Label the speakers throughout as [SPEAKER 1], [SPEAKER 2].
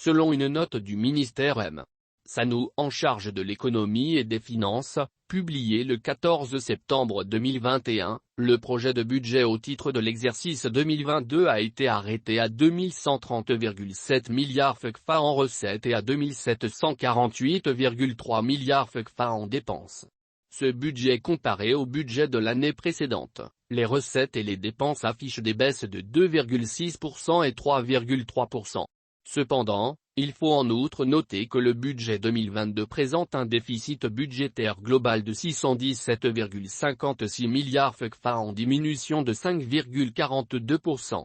[SPEAKER 1] selon une note du ministère M. Sanou en charge de l'économie et des finances, publié le 14 septembre 2021, le projet de budget au titre de l'exercice 2022 a été arrêté à 2130,7 milliards FCFA en recettes et à 2748,3 milliards FCFA en dépenses. Ce budget comparé au budget de l'année précédente, les recettes et les dépenses affichent des baisses de 2,6% et 3,3%. Cependant, il faut en outre noter que le budget 2022 présente un déficit budgétaire global de 617,56 milliards FCFA en diminution de 5,42%.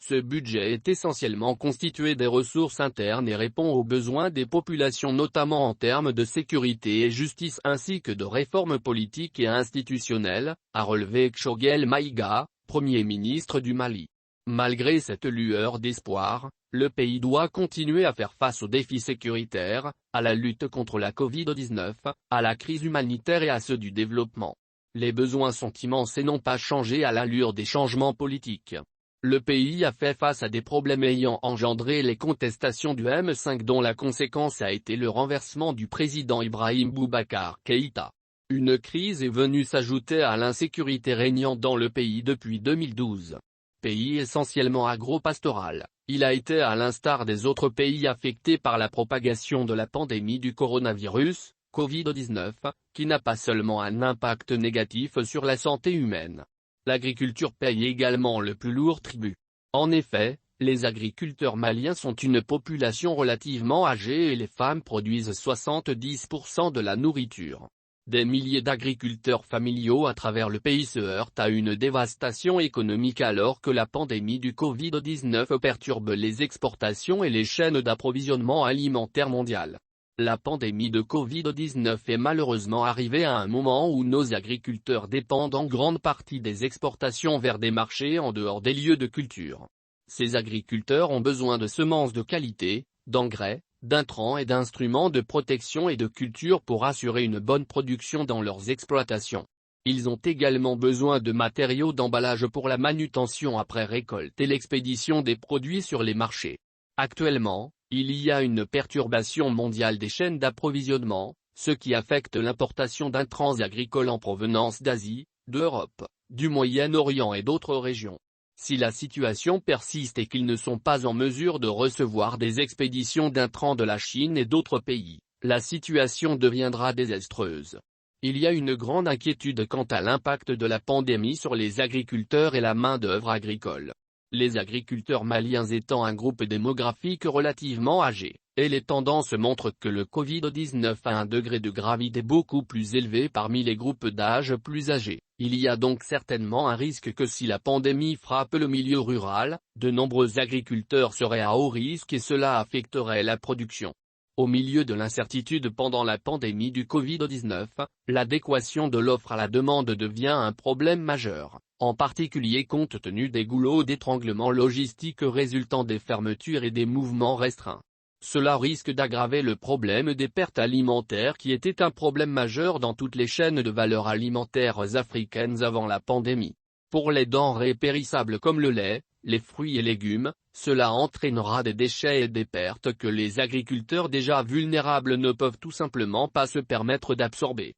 [SPEAKER 1] Ce budget est essentiellement constitué des ressources internes et répond aux besoins des populations notamment en termes de sécurité et justice ainsi que de réformes politiques et institutionnelles, a relevé Choguel Maïga, Premier ministre du Mali. Malgré cette lueur d'espoir, le pays doit continuer à faire face aux défis sécuritaires, à la lutte contre la Covid-19, à la crise humanitaire et à ceux du développement. Les besoins sont immenses et n'ont pas changé à l'allure des changements politiques. Le pays a fait face à des problèmes ayant engendré les contestations du M5 dont la conséquence a été le renversement du président Ibrahim Boubacar Keïta. Une crise est venue s'ajouter à l'insécurité régnant dans le pays depuis 2012. Pays essentiellement agro-pastoral, il a été à l'instar des autres pays affectés par la propagation de la pandémie du coronavirus, Covid-19, qui n'a pas seulement un impact négatif sur la santé humaine. L'agriculture paye également le plus lourd tribut. En effet, les agriculteurs maliens sont une population relativement âgée et les femmes produisent 70% de la nourriture. Des milliers d'agriculteurs familiaux à travers le pays se heurtent à une dévastation économique alors que la pandémie du Covid-19 perturbe les exportations et les chaînes d'approvisionnement alimentaire mondiales. La pandémie de Covid-19 est malheureusement arrivée à un moment où nos agriculteurs dépendent en grande partie des exportations vers des marchés en dehors des lieux de culture. Ces agriculteurs ont besoin de semences de qualité, d'engrais, d'intrants et d'instruments de protection et de culture pour assurer une bonne production dans leurs exploitations. Ils ont également besoin de matériaux d'emballage pour la manutention après récolte et l'expédition des produits sur les marchés. Actuellement, il y a une perturbation mondiale des chaînes d'approvisionnement, ce qui affecte l'importation d'intrants agricoles en provenance d'Asie, d'Europe, du Moyen-Orient et d'autres régions. Si la situation persiste et qu'ils ne sont pas en mesure de recevoir des expéditions d'intrants de la Chine et d'autres pays, la situation deviendra désastreuse. Il y a une grande inquiétude quant à l'impact de la pandémie sur les agriculteurs et la main-d'œuvre agricole. Les agriculteurs maliens étant un groupe démographique relativement âgé, et les tendances montrent que le Covid-19 a un degré de gravité beaucoup plus élevé parmi les groupes d'âge plus âgés. Il y a donc certainement un risque que si la pandémie frappe le milieu rural, de nombreux agriculteurs seraient à haut risque et cela affecterait la production. Au milieu de l'incertitude pendant la pandémie du Covid-19, l'adéquation de l'offre à la demande devient un problème majeur, en particulier compte tenu des goulots d'étranglement logistiques résultant des fermetures et des mouvements restreints. Cela risque d'aggraver le problème des pertes alimentaires qui était un problème majeur dans toutes les chaînes de valeur alimentaires africaines avant la pandémie. Pour les denrées périssables comme le lait, les fruits et légumes, cela entraînera des déchets et des pertes que les agriculteurs déjà vulnérables ne peuvent tout simplement pas se permettre d'absorber.